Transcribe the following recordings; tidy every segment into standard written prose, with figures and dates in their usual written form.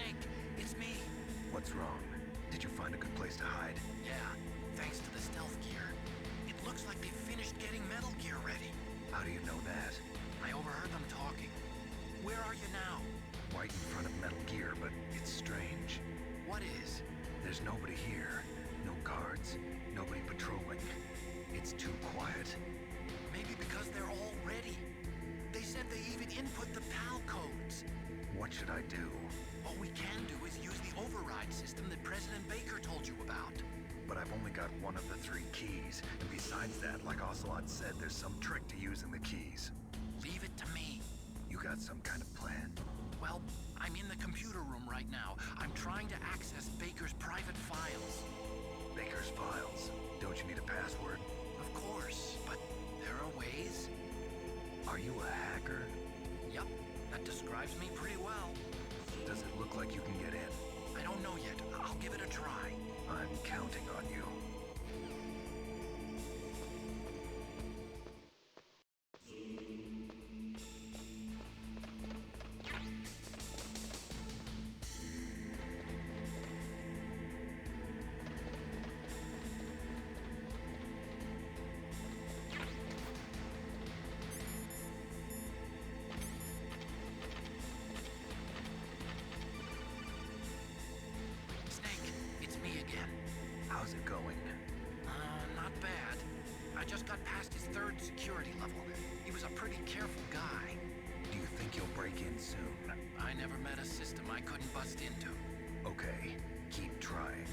Snake, it's me. What's wrong? Did you find a good place to hide? Yeah, thanks to the stealth gear. It looks like they've finished getting Metal Gear ready. How do you know that? I overheard them talking. Where are you now? Right in front of Metal Gear, but it's strange. What is? There's nobody here. No guards, nobody patrolling. It's too quiet. Maybe because they're all ready. They said they even input the PAL codes. What should I do? All we can do is use the override system that President Baker told you about. But I've only got one of the 3 keys, and besides that, like Ocelot said, there's some trick to using the keys. Leave it to me. You got some kind of plan? Well, I'm in the computer room right now. I'm trying to access Baker's private files. Baker's files? Don't you need a password? Of course, but there are ways. Are you a hacker? Yup, that describes me pretty well. Does it look like you can get in? I don't know yet. I'll give it a try. I'm counting on you. How's it going? Not bad. I just got past his 3rd security level. He was a pretty careful guy. Do you think you'll break in soon? I never met a system I couldn't bust into. Okay, keep trying.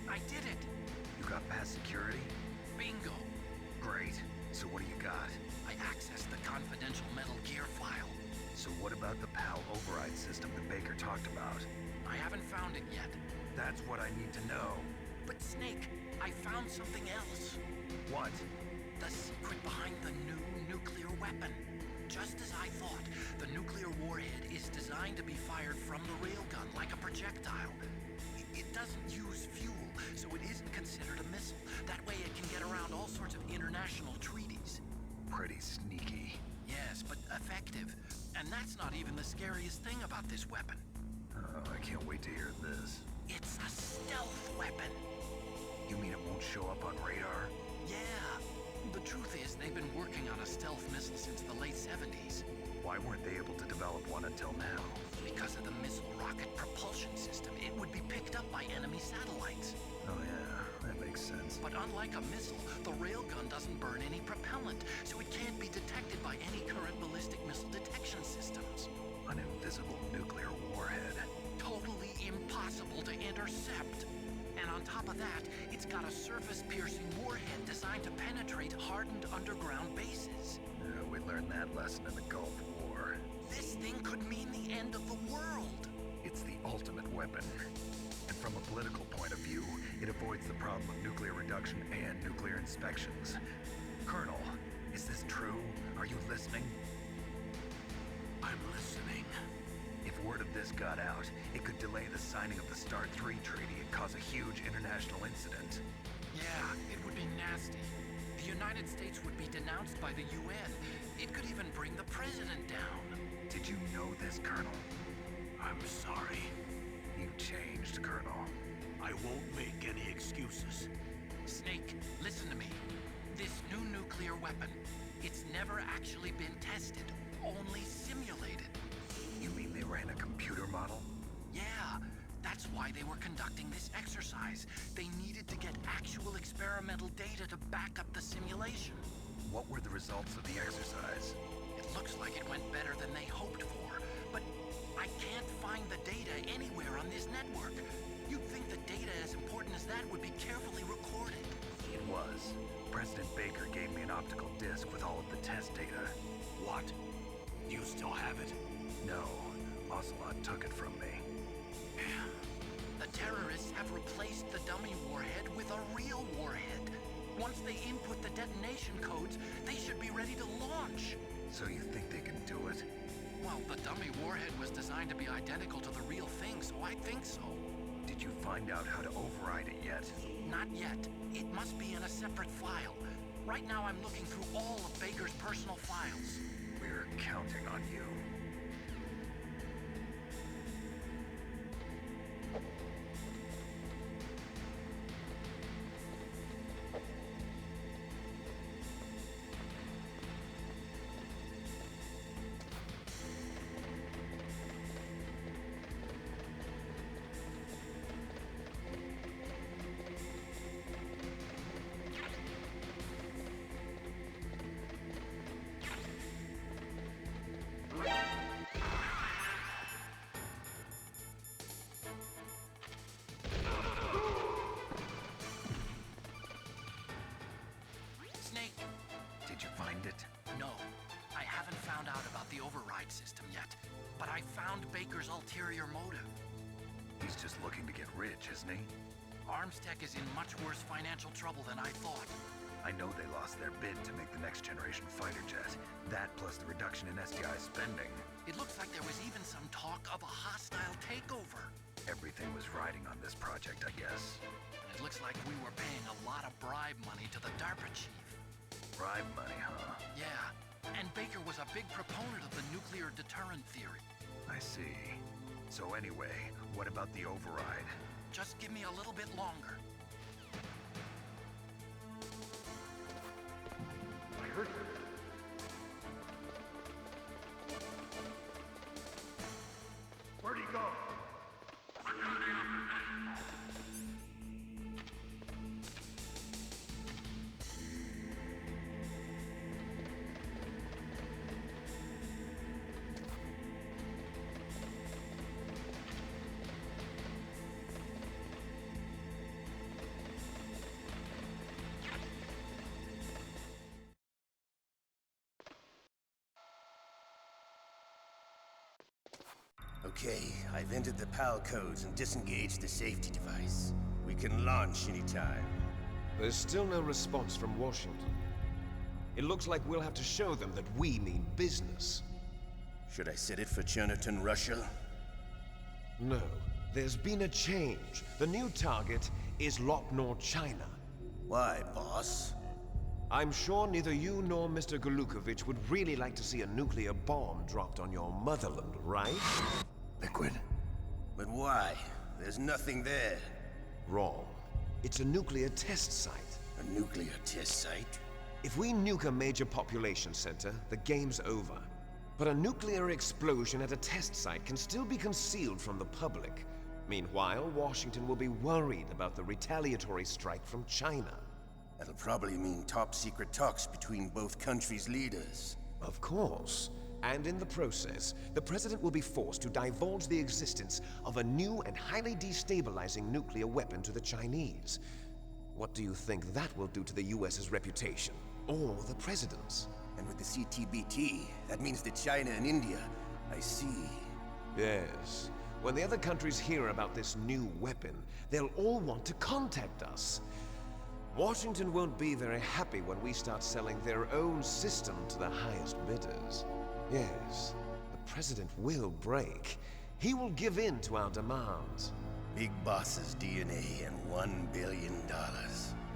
I did it! You got past security? Bingo! Great. So what do you got? I accessed the confidential Metal Gear file. So what about the PAL override system that Baker talked about? I haven't found it yet. That's what I need to know. But Snake, I found something else. What? The secret behind the new nuclear weapon. Just as I thought, the nuclear warhead is designed to be fired from the railgun like a projectile. It doesn't use fuel, so it isn't considered a missile. That way it can get around all sorts of international treaties. Pretty sneaky. Yes, but effective. And that's not even the scariest thing about this weapon. Oh, I can't wait to hear this. It's a stealth weapon. You mean it won't show up on radar? Yeah. The truth is, they've been working on a stealth missile since the late 70s. Why weren't they able to develop one until now? Because of the missile rocket propulsion system, it would be picked up by enemy satellites. Oh yeah, that makes sense. But unlike a missile, the railgun doesn't burn any propellant, so it can't be detected by any current ballistic missile detection systems. An invisible nuclear warhead. Totally impossible to intercept. And on top of that, it's got a surface-piercing warhead designed to penetrate hardened underground bases. Yeah, we learned that lesson in the Gulf War. This thing could mean the end of the world. It's the ultimate weapon. And from a political point of view, it avoids the problem of nuclear reduction and nuclear inspections. Colonel, is this true? Are you listening? I'm listening. If word of this got out, it could delay the signing of the START 3 treaty and cause a huge international incident. Yeah, it would be nasty. The United States would be denounced by the UN. It could even bring the president down. Did you know this, Colonel? I'm sorry. You changed, Colonel. I won't make any excuses. Snake, listen to me. This new nuclear weapon, it's never actually been tested, only simulated. You mean they ran a computer model? Yeah, that's why they were conducting this exercise. They needed to get actual experimental data to back up the simulation. What were the results of the exercise? It looks like it went better than they hoped for, but I can't find the data anywhere on this network. You'd think the data as important as that would be carefully recorded. It was. President Baker gave me an optical disc with all of the test data. What? You still have it? No, Ocelot took it from me. The terrorists have replaced the dummy warhead with a real warhead. Once they input the detonation codes, they should be ready to launch. So you think they can do it? Well, the dummy warhead was designed to be identical to the real thing, so I think so. Did you find out how to override it yet? Not yet. It must be in a separate file. Right now I'm looking through all of Baker's personal files. We're counting on you. Snake! Did you find it? No. I haven't found out about the override system yet, but I found Baker's ulterior motive. He's just looking to get rich, isn't he? Armstech is in much worse financial trouble than I thought. I know they lost their bid to make the next generation fighter jet. That plus the reduction in SDI spending. It looks like there was even some talk of a hostile takeover. Everything was riding on this project, I guess. It looks like we were paying a lot of bribe money to the DARPA chief. Bribe money, huh? Yeah, and Baker was a big proponent of the nuclear deterrent theory. I see. So anyway, what about the override? Just give me a little bit longer. I heard you. Where'd he go? Okay, I've entered the PAL codes and disengaged the safety device. We can launch anytime. There's still no response from Washington. It looks like we'll have to show them that we mean business. Should I set it for Cherniton, Russia? No, there's been a change. The new target is Lopnor, China. Why, boss? I'm sure neither you nor Mr. Golukovich would really like to see a nuclear bomb dropped on your motherland, right? Liquid. But why? There's nothing there. Wrong. It's a nuclear test site. A nuclear test site? If we nuke a major population center, the game's over. But a nuclear explosion at a test site can still be concealed from the public. Meanwhile, Washington will be worried about the retaliatory strike from China. That'll probably mean top-secret talks between both countries' leaders. Of course. And in the process, the President will be forced to divulge the existence of a new and highly destabilizing nuclear weapon to the Chinese. What do you think that will do to the US's reputation? Or the President's? And with the CTBT, that means that China and India... I see. Yes. When the other countries hear about this new weapon, they'll all want to contact us. Washington won't be very happy when we start selling their own system to the highest bidders. Yes, the President will break. He will give in to our demands. Big Boss's DNA and $1 billion. $1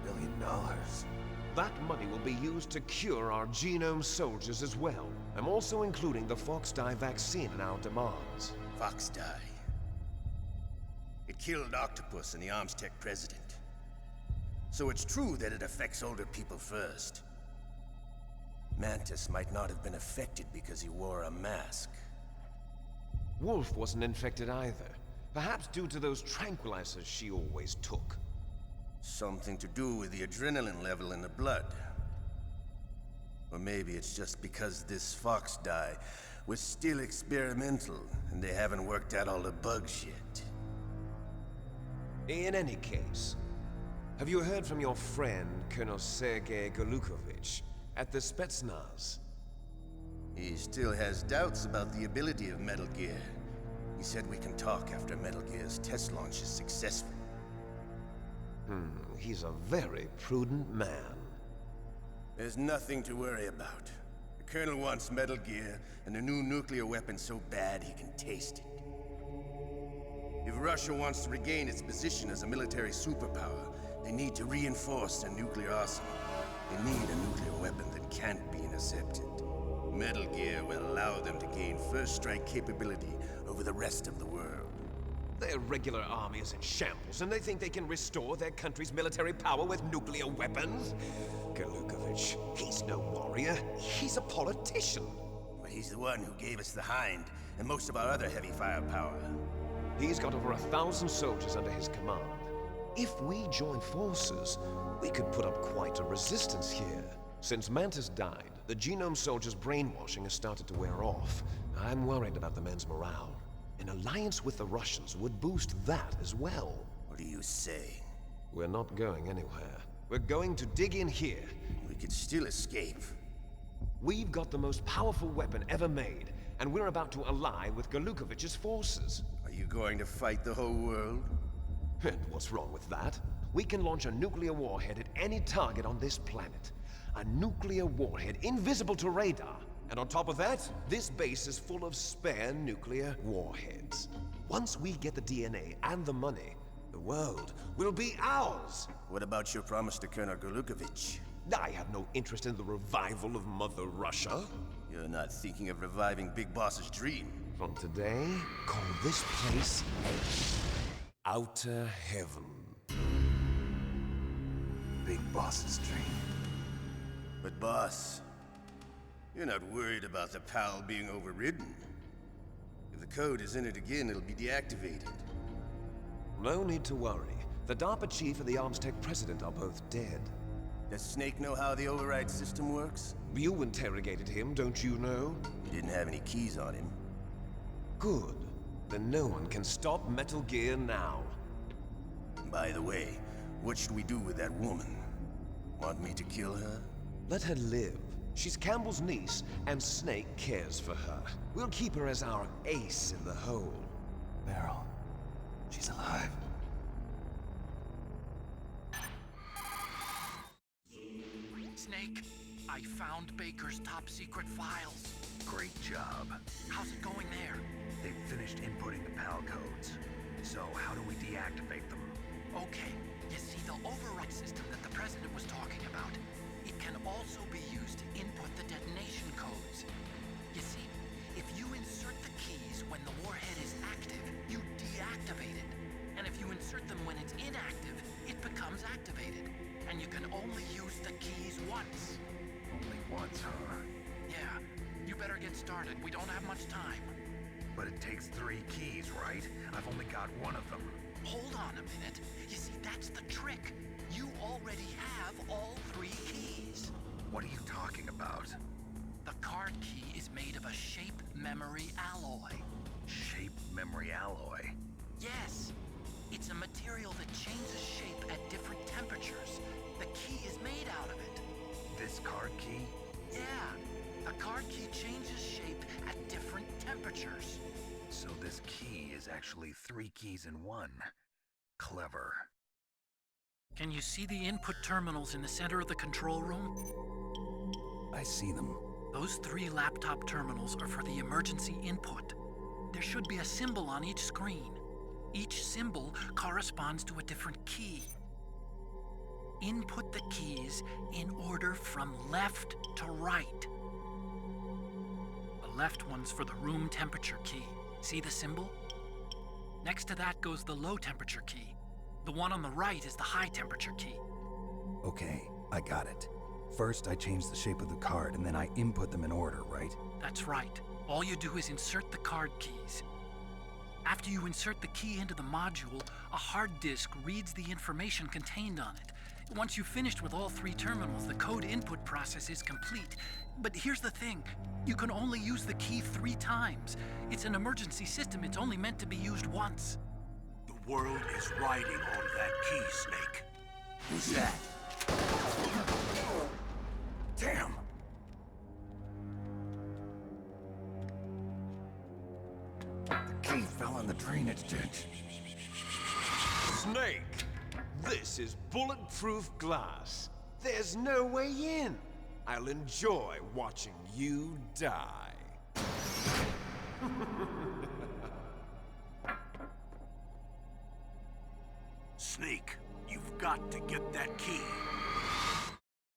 billion? That money will be used to cure our genome soldiers as well. I'm also including the Fox-Die vaccine in our demands. Fox-Die. It killed Octopus and the Armstech president. So it's true that it affects older people first. Mantis might not have been affected because he wore a mask. Wolf wasn't infected either. Perhaps due to those tranquilizers she always took. Something to do with the adrenaline level in the blood. Or maybe it's just because this fox dye was still experimental, and they haven't worked out all the bugs yet. In any case, have you heard from your friend, Colonel Sergei Golukovich, at the Spetsnaz? He still has doubts about the ability of Metal Gear. He said we can talk after Metal Gear's test launch is successful. He's a very prudent man. There's nothing to worry about. The Colonel wants Metal Gear and a new nuclear weapon so bad he can taste it. If Russia wants to regain its position as a military superpower, they need to reinforce their nuclear arsenal. They need a nuclear weapon that can't be intercepted. Metal Gear will allow them to gain first strike capability over the rest of the world. Their regular army is in shambles, and they think they can restore their country's military power with nuclear weapons? Golukovich, he's no warrior. He's a politician. But he's the one who gave us the Hind and most of our other heavy firepower. He's got over 1,000 soldiers under his command. If we join forces, we could put up quite a resistance here. Since Mantis died, the Genome Soldiers' brainwashing has started to wear off. I'm worried about the men's morale. An alliance with the Russians would boost that as well. What are you saying? We're not going anywhere. We're going to dig in here. We could still escape. We've got the most powerful weapon ever made, and we're about to ally with Golukovich's forces. Are you going to fight the whole world? And what's wrong with that? We can launch a nuclear warhead at any target on this planet. A nuclear warhead invisible to radar. And on top of that, this base is full of spare nuclear warheads. Once we get the DNA and the money, the world will be ours! What about your promise to Colonel Golukovich? I have no interest in the revival of Mother Russia. You're not thinking of reviving Big Boss's dream. From today, call this place Outer Heaven. Big Boss's dream. But boss, you're not worried about the PAL being overridden. If the code is entered again, it'll be deactivated. No need to worry. The DARPA chief and the Arms Tech president are both dead. Does Snake know how the override system works? You interrogated him, don't you know? You didn't have any keys on him. Good. Then no one can stop Metal Gear now. By the way, what should we do with that woman? Want me to kill her? Let her live. She's Campbell's niece, and Snake cares for her. We'll keep her as our ace in the hole. Meryl, she's alive. Snake, I found Baker's top-secret files. Great job. How's it going there? They've finished inputting the PAL codes. So how do we deactivate them? Okay, you see the override system that the President was talking about? It can also be used to input the detonation codes. You see, if you insert the keys when the warhead is active, you deactivate it. And if you insert them when it's inactive, it becomes activated. And you can only use the keys once. Only once, huh? Yeah, you better get started. We don't have much time. But it takes 3 keys, right? I've only got one of them. Hold on a minute. You see, that's the trick. You already have all 3 keys. What are you talking about? The card key is made of a shape memory alloy. Shape memory alloy? Yes. It's a material that changes shape at different temperatures. The key is made out of it. This card key? Yeah. The card key changes shape at different temperatures. So this key is actually 3 keys in one. Clever. Can you see the input terminals in the center of the control room? I see them. Those 3 laptop terminals are for the emergency input. There should be a symbol on each screen. Each symbol corresponds to a different key. Input the keys in order from left to right. The left one's for the room temperature key. See the symbol? Next to that goes the low temperature key. The one on the right is the high temperature key. Okay, I got it. First, I change the shape of the card, and then I input them in order, right? That's right. All you do is insert the card keys. After you insert the key into the module, a hard disk reads the information contained on it. Once you've finished with all 3 terminals, the code input process is complete. But here's the thing. You can only use the key 3 times. It's an emergency system. It's only meant to be used once. The world is riding on that key, Snake. Who's that? Damn! The key fell in the drainage ditch. Snake! This is bulletproof glass. There's no way in. I'll enjoy watching you die. Snake, you've got to get that key.